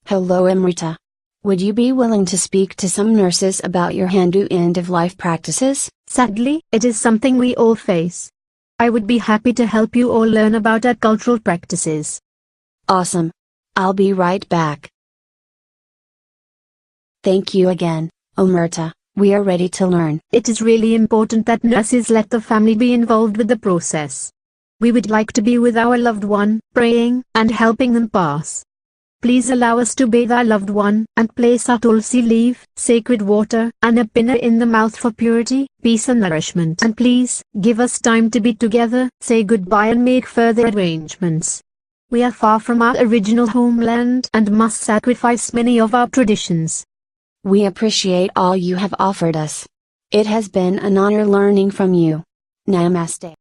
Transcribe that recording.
Hello Amrita. Would you be willing to speak to some nurses about your Hindu end-of-life practices? Sadly, it is something we all face. I would be happy to help you all learn about our cultural practices. Awesome. I'll be right back. Thank you again, Amrita. We are ready to learn. It is really important that nurses let the family be involved with the process. We would like to be with our loved one, praying and helping them pass. Please allow us to bathe our loved one and place our tulsi leaf, sacred water, and a pinna in the mouth for purity, peace and nourishment. And please, give us time to be together, say goodbye and make further arrangements. We are far from our original homeland and must sacrifice many of our traditions. We appreciate all you have offered us. It has been an honor learning from you. Namaste.